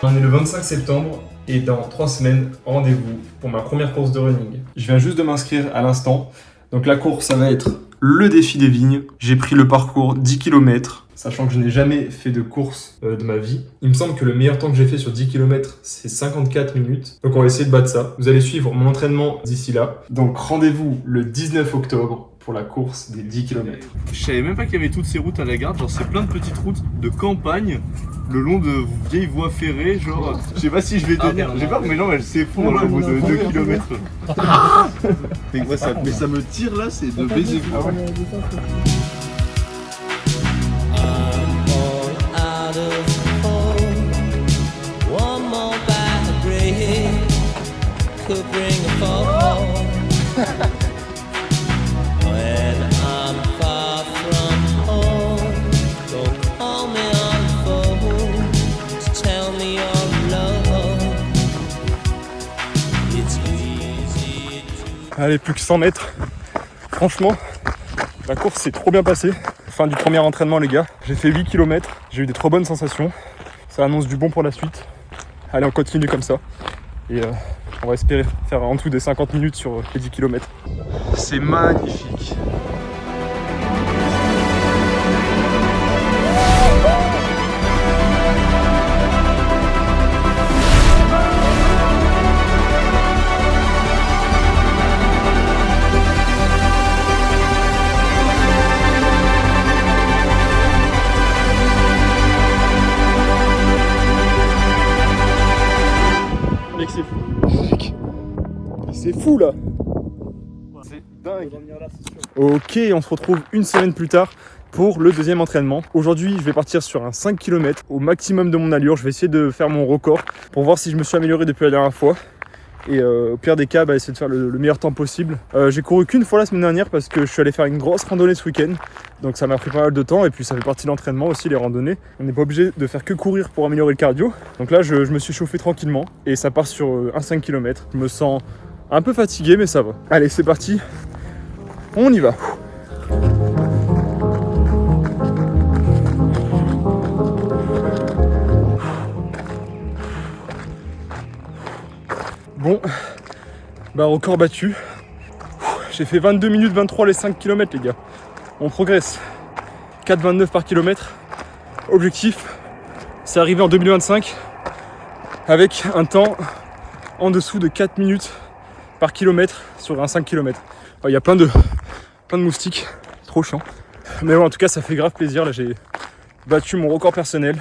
On est le 25 septembre et dans 3 semaines, rendez-vous pour ma première course de running. Je viens juste de m'inscrire à l'instant. Donc la course, ça va être le défi des vignes. J'ai pris le parcours 10 km, sachant que je n'ai jamais fait de course de ma vie. Il me semble que le meilleur temps que j'ai fait sur 10 km, c'est 54 minutes. Donc on va essayer de battre ça. Vous allez suivre mon entraînement d'ici là. Donc rendez-vous le 19 octobre pour la course des 10 km. Je savais même pas qu'il y avait toutes ces routes à la garde, genre c'est plein de petites routes de campagne le long de vieilles voies ferrées, genre je sais pas si je vais tenir, j'ai peur que mes jambes elles s'effondrent au bout de 2 km. Mais ça me tire là, c'est de baiser. Allez, plus que 100 mètres. Franchement, la course s'est trop bien passée. Fin du premier entraînement, les gars. J'ai fait 8 km. J'ai eu des trop bonnes sensations. Ça annonce du bon pour la suite. Allez, on continue comme ça. Et on va espérer faire en dessous des 50 minutes sur les 10 km. C'est magnifique. Mec, c'est fou. Mec, c'est fou là. C'est dingue. Ok, on se retrouve une semaine plus tard pour le deuxième entraînement. Aujourd'hui, je vais partir sur un 5 km au maximum de mon allure. Je vais essayer de faire mon record pour voir si je me suis amélioré depuis la dernière fois. Et au pire des cas, essayer de faire le meilleur temps possible. J'ai couru qu'une fois la semaine dernière parce que je suis allé faire une grosse randonnée ce week-end. Donc ça m'a pris pas mal de temps et puis ça fait partie de l'entraînement aussi, les randonnées. On n'est pas obligé de faire que courir pour améliorer le cardio. Donc là, je me suis chauffé tranquillement et ça part sur un 5 km. Je me sens un peu fatigué, mais ça va. Allez, c'est parti. On y va. Bon, record battu. J'ai fait 22 minutes 23 les 5 km, les gars. On progresse. 4,29 par kilomètre. Objectif, c'est arriver en 2025 avec un temps en dessous de 4 minutes par kilomètre sur un 5 km. Il y a plein de moustiques, trop chiant. Mais ouais, en tout cas, ça fait grave plaisir. Là, j'ai battu mon record personnel.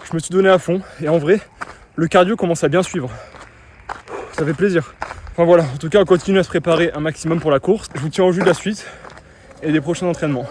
Je me suis donné à fond et en vrai, le cardio commence à bien suivre. Ça fait plaisir. Enfin voilà, en tout cas, on continue à se préparer un maximum pour la course. Je vous tiens au jus de la suite et des prochains entraînements.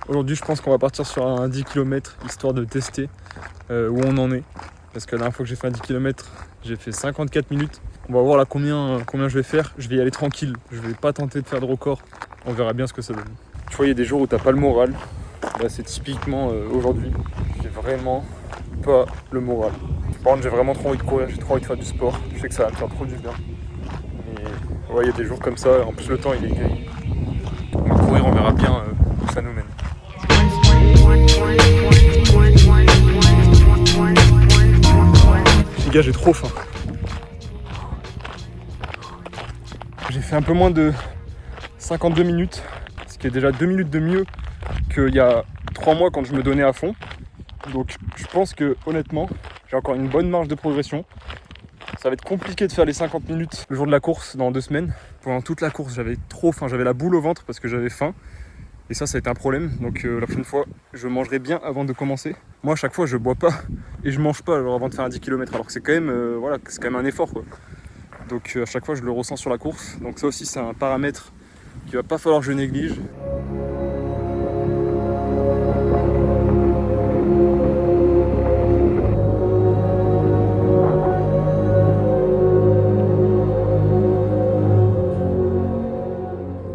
Aujourd'hui, je pense qu'on va partir sur un 10 km histoire de tester où on en est. Parce que la dernière fois que j'ai fait un 10 km, j'ai fait 54 minutes. On va voir là combien je vais faire. Je vais y aller tranquille. Je vais pas tenter de faire de record. On verra bien ce que ça donne. Tu vois, il y a des jours où t'as pas le moral. Là, c'est typiquement aujourd'hui. J'ai vraiment pas le moral. Par contre, j'ai vraiment trop envie de courir. J'ai trop envie de faire du sport. Je sais que ça va me faire trop du bien. Mais ouais, il y a des jours comme ça. En plus, le temps, il est gris. On va courir, on verra bien où ça nous mène. Les gars, j'ai trop faim. J'ai fait un peu moins de 52 minutes, ce qui est déjà 2 minutes de mieux qu'il y a 3 mois quand je me donnais à fond. Donc je pense que honnêtement, j'ai encore une bonne marge de progression. Ça va être compliqué de faire les 50 minutes le jour de la course dans 2 semaines. Pendant toute la course, j'avais trop faim, j'avais la boule au ventre parce que j'avais faim. Et ça a été un problème, donc la prochaine fois, je mangerai bien avant de commencer. Moi, à chaque fois, je bois pas et je mange pas avant de faire un 10 km, alors que c'est quand même, c'est quand même un effort, quoi. Donc à chaque fois, je le ressens sur la course. Donc ça aussi, c'est un paramètre qu'il va pas falloir que je néglige.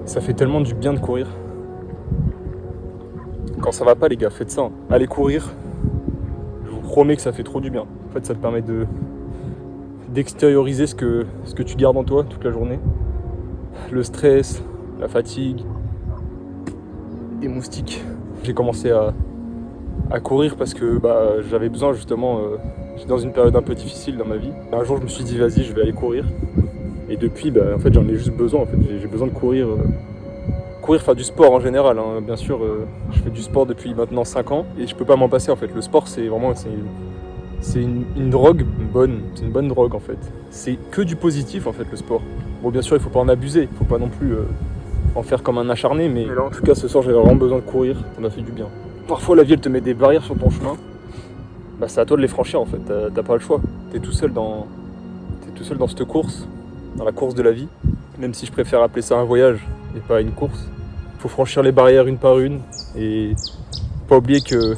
Ça fait tellement du bien de courir. Quand ça va pas les gars, faites ça. Allez courir. Je vous promets que ça fait trop du bien. En fait ça te permet d'extérioriser ce que tu gardes en toi toute la journée. Le stress, la fatigue, des moustiques. J'ai commencé à courir parce que j'avais besoin justement, j'étais dans une période un peu difficile dans ma vie. Un jour je me suis dit vas-y je vais aller courir. Et depuis en fait j'en ai juste besoin, en fait j'ai besoin de courir. Courir, faire du sport en général, hein. Bien sûr je fais du sport depuis maintenant 5 ans et je peux pas m'en passer en fait. Le sport c'est vraiment une drogue bonne, c'est une bonne drogue en fait. C'est que du positif en fait le sport. Bon bien sûr il faut pas en abuser, il faut pas non plus en faire comme un acharné, mais là en tout cas ce soir j'avais vraiment besoin de courir, ça m'a fait du bien. Parfois la vie elle te met des barrières sur ton chemin, c'est à toi de les franchir en fait, t'as pas le choix. T'es tout seul dans cette course, dans la course de la vie, même si je préfère appeler ça un voyage et pas une course. Faut franchir les barrières une par une et pas oublier que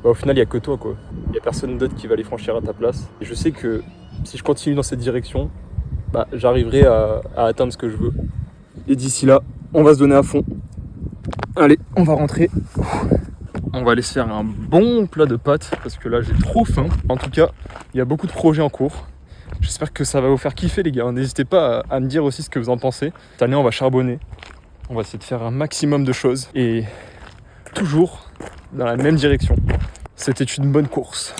au final il n'y a que toi quoi. Il n'y a personne d'autre qui va les franchir à ta place. Et je sais que si je continue dans cette direction, j'arriverai à atteindre ce que je veux. Et d'ici là, on va se donner à fond. Allez, on va rentrer. On va aller se faire un bon plat de pâtes parce que là j'ai trop faim. En tout cas, il y a beaucoup de projets en cours. J'espère que ça va vous faire kiffer les gars. N'hésitez pas à me dire aussi ce que vous en pensez. Cette année on va charbonner. On va essayer de faire un maximum de choses. Et toujours dans la même direction. C'était une bonne course.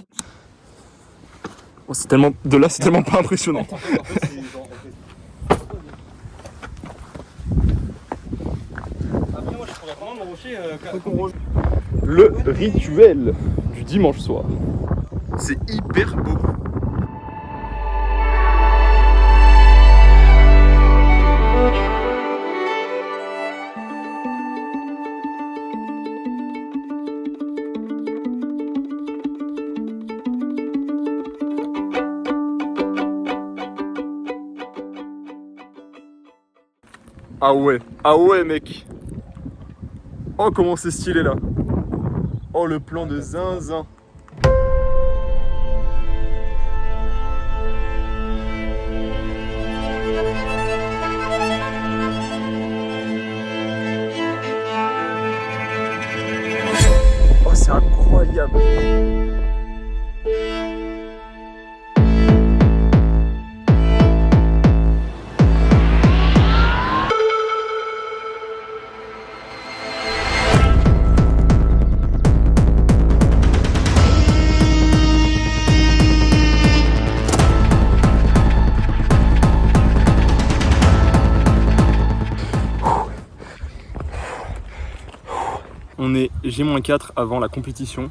Oh, c'est tellement pas impressionnant. Le rituel du dimanche soir. C'est hyper beau. Ah ouais mec. Oh comment c'est stylé là. Oh le plan de zinzin. Oh c'est incroyable. On est G-4 avant la compétition.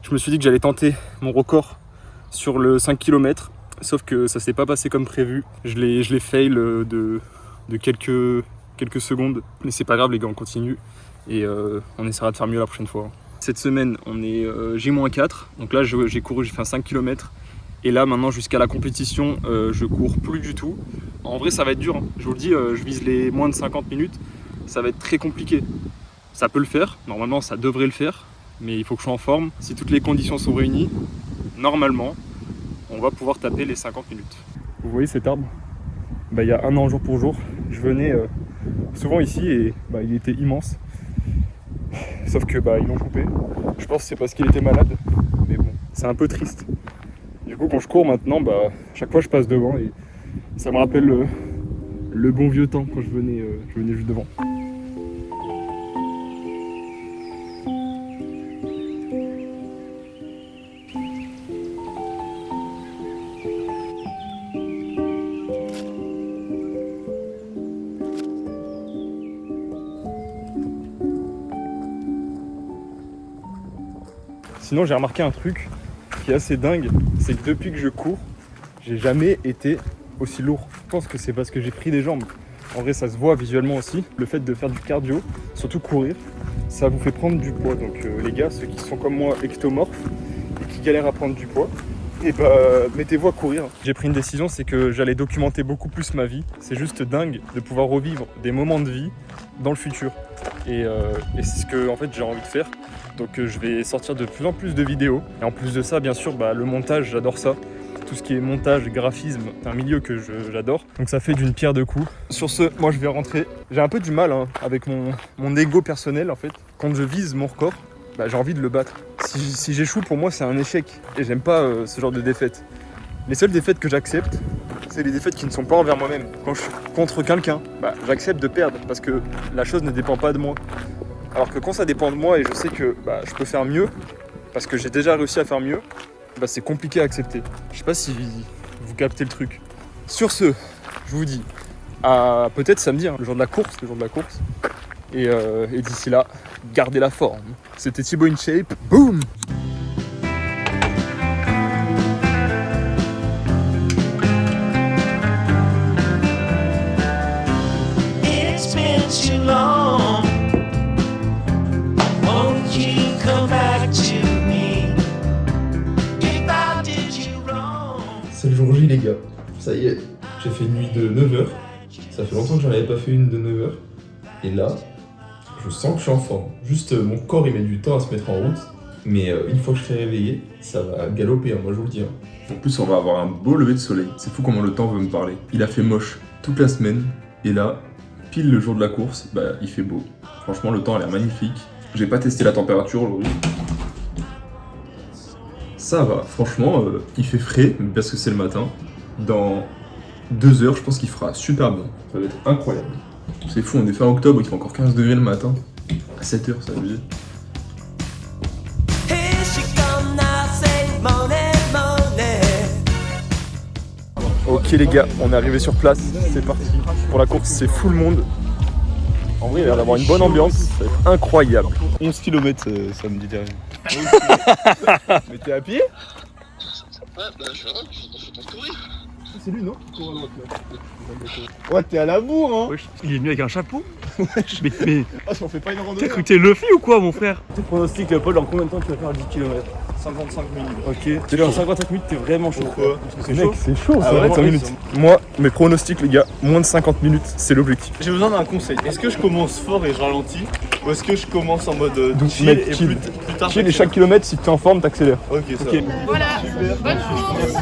Je me suis dit que j'allais tenter mon record sur le 5 km, sauf que ça s'est pas passé comme prévu. Je l'ai fail de quelques secondes, mais c'est pas grave les gars, on continue et on essaiera de faire mieux la prochaine fois. Cette semaine, on est J-4, donc là j'ai fait un 5 km et là maintenant jusqu'à la compétition, je cours plus du tout. En vrai ça va être dur, hein. Je vous le dis, je vise les moins de 50 minutes, ça va être très compliqué. Ça peut le faire, normalement ça devrait le faire, mais il faut que je sois en forme. Si toutes les conditions sont réunies, normalement, on va pouvoir taper les 50 minutes. Vous voyez cet arbre ? Il y a un an jour pour jour, je venais souvent ici et il était immense. Sauf que ils l'ont coupé. Je pense que c'est parce qu'il était malade, mais bon, c'est un peu triste. Du coup quand je cours maintenant, chaque fois je passe devant et ça me rappelle le bon vieux temps quand je venais juste devant. Sinon j'ai remarqué un truc qui est assez dingue, c'est que depuis que je cours, j'ai jamais été aussi lourd. Je pense que c'est parce que j'ai pris des jambes. En vrai ça se voit visuellement aussi. Le fait de faire du cardio, surtout courir, ça vous fait prendre du poids. Donc les gars, ceux qui sont comme moi ectomorphes et qui galèrent à prendre du poids, mettez-vous à courir. J'ai pris une décision, c'est que j'allais documenter beaucoup plus ma vie. C'est juste dingue de pouvoir revivre des moments de vie dans le futur. Et c'est ce que en fait j'ai envie de faire. Donc je vais sortir de plus en plus de vidéos. Et en plus de ça, bien sûr, le montage, j'adore ça. tout ce qui est montage, graphisme, c'est un milieu que j'adore. Donc ça fait d'une pierre deux coups. Sur ce, moi je vais rentrer. J'ai un peu du mal avec mon ego personnel en fait. Quand je vise mon record, j'ai envie de le battre. Si j'échoue, pour moi c'est un échec. Et j'aime pas ce genre de défaite. Les seules défaites que j'accepte, c'est les défaites qui ne sont pas envers moi-même. Quand je suis contre quelqu'un, j'accepte de perdre parce que la chose ne dépend pas de moi. Alors que quand ça dépend de moi et je sais que je peux faire mieux, parce que j'ai déjà réussi à faire mieux, c'est compliqué à accepter. Je sais pas si vous captez le truc. Sur ce, je vous dis à peut-être samedi, le jour de la course. Et d'ici là, gardez la forme. C'était Thibaut InShape. Boum! C'est le jour J les gars, ça y est, j'ai fait une nuit de 9h, ça fait longtemps que j'en avais pas fait une de 9h, et là, je sens que je suis en forme. Juste mon corps il met du temps à se mettre en route, mais une fois que je serai réveillé, ça va galoper, moi je vous le dis. En plus on va avoir un beau lever de soleil, c'est fou comment le temps veut me parler. Il a fait moche toute la semaine, et là, pile le jour de la course, il fait beau. Franchement le temps a l'air magnifique, j'ai pas testé la température aujourd'hui. Ça va, franchement, il fait frais, parce que c'est le matin. Dans 2 heures, je pense qu'il fera super bon. Ça va être incroyable. C'est fou, on est fin octobre, il fait encore 15 degrés le matin. À 7 heures, ça va abusé. Ok les gars, on est arrivé sur place, c'est parti. Pour la course, c'est full monde. En vrai, il va y avoir une bonne ambiance, ça va être incroyable. 11 km samedi dernier. Mais t'es à pied? Ouais, je suis en train de courir. C'est lui, non? Ouais, t'es à la bourre, hein? Ouais, il est venu avec un chapeau. mais Ah, si on fait pas une randonnée. t'as cru que t'es Luffy ou quoi, mon frère? Tu pronostiques, Paul, en combien de temps tu vas faire 10 km? 55 minutes. Ok. T'es en 55 minutes, t'es vraiment chaud. Pourquoi? Parce que c'est Mec, chaud. c'est chaud, Ah ça. ouais, 25 minutes. Moi, mes pronostics, les gars, moins de 50 minutes, c'est l'objectif. J'ai besoin d'un conseil. Est-ce que je commence fort et je ralentis? Ou est-ce que je commence en mode chill mec, et chill. plus tard Chill et chaque kilomètre, si tu es en forme, t'accélères. Ok, ça Ok. va. Voilà, bonne course.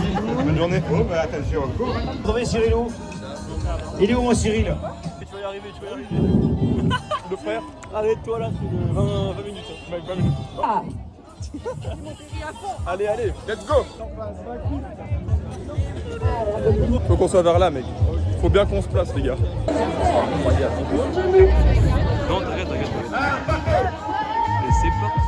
Bonne journée. Attention, go. Vous Cyril où? Il est où mon Cyril? Tu vas y arriver, Le frère, Arrête-toi là, c'est 20 minutes. 20 minutes. Allez, let's go. Faut qu'on soit vers là, mec. Faut bien qu'on se place, les gars. Non, t'arrête. Et c'est parti.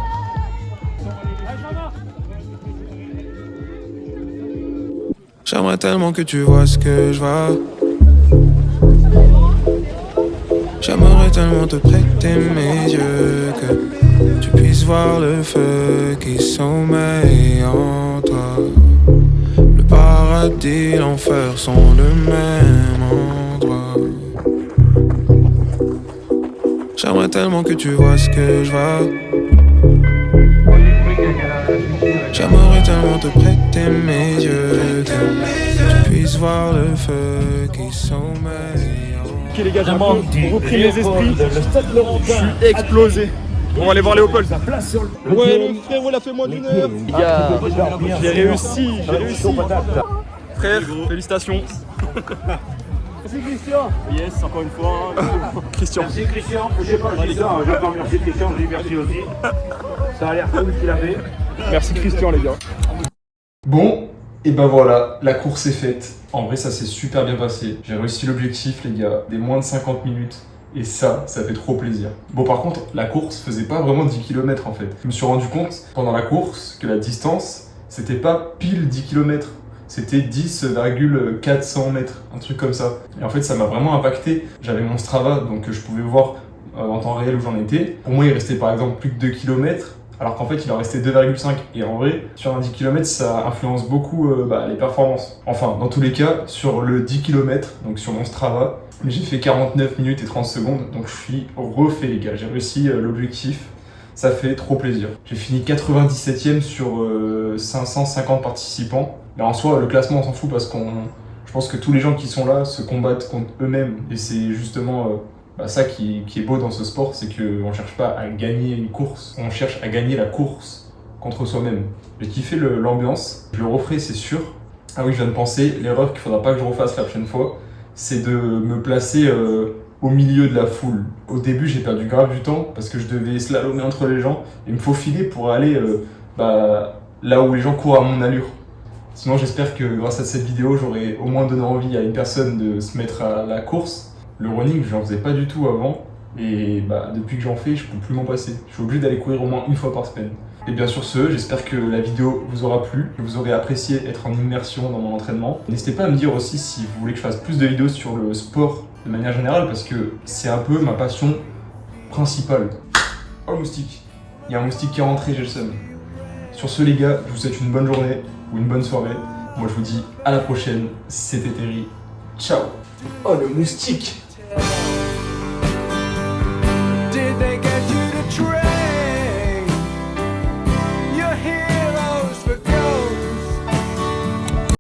J'aimerais tellement que tu vois ce que je vois. J'aimerais tellement te prêter mes yeux, que tu puisses voir le feu qui sommeille en toi. Le paradis, l'enfer sont le même endroit. J'aimerais tellement que tu vois ce que je vois. J'aimerais tellement te prêter mes yeux, que tu puisses voir le feu qui sommeille en toi. Ok, les gars, j'ai un peu repris mes esprits. Je suis explosé. On va aller voir Léopold. Ouais, le frérot, il a fait moins d'une heure. Les gars, j'ai réussi. Frère, félicitations. Merci Christian. Yes, encore une fois. Christian. Merci Christian. Je sais pas, je dis ça, je vais pas remercier Christian, je dis merci aussi. Ça a l'air cool ce qu'il a fait. Merci Christian, les gars. Bon, et ben voilà, la course est faite. En vrai, ça s'est super bien passé. J'ai réussi l'objectif, les gars, des moins de 50 minutes. Et ça fait trop plaisir. Bon, par contre, la course faisait pas vraiment 10 km en fait. Je me suis rendu compte pendant la course que la distance, c'était pas pile 10 km. C'était 10,400 mètres, un truc comme ça. Et en fait, ça m'a vraiment impacté. J'avais mon Strava, donc je pouvais voir en temps réel où j'en étais. Pour moi, il restait par exemple plus que 2 km. Alors qu'en fait, il en restait 2,5. Et en vrai, sur un 10 km, ça influence beaucoup les performances. Enfin, dans tous les cas, sur le 10 km, donc sur mon Strava, j'ai fait 49 minutes et 30 secondes. Donc je suis refait, les gars. J'ai réussi l'objectif. Ça fait trop plaisir. J'ai fini 97e sur 550 participants. Mais en soi, le classement, on s'en fout parce je pense que tous les gens qui sont là se combattent contre eux-mêmes. Et c'est justement ça qui est beau dans ce sport, c'est qu'on ne cherche pas à gagner une course, on cherche à gagner la course contre soi-même. J'ai kiffé l'ambiance, je le referai c'est sûr. Ah oui, je viens de penser, l'erreur qu'il faudra pas que je refasse la prochaine fois, c'est de me placer au milieu de la foule. Au début, j'ai perdu grave du temps parce que je devais slalomer entre les gens et me faufiler pour aller là où les gens courent à mon allure. Sinon, j'espère que grâce à cette vidéo, j'aurai au moins donné envie à une personne de se mettre à la course. Le running, j'en faisais pas du tout avant et depuis que j'en fais, je peux plus m'en passer. Je suis obligé d'aller courir au moins une fois par semaine. Et bien sur ce, j'espère que la vidéo vous aura plu, que vous aurez apprécié être en immersion dans mon entraînement. N'hésitez pas à me dire aussi si vous voulez que je fasse plus de vidéos sur le sport de manière générale parce que c'est un peu ma passion principale. Oh le moustique, il y a un moustique qui est rentré, j'ai le seum. Sur ce les gars, je vous souhaite une bonne journée ou une bonne soirée. Moi je vous dis à la prochaine, c'était Terry. Ciao. Oh le moustique.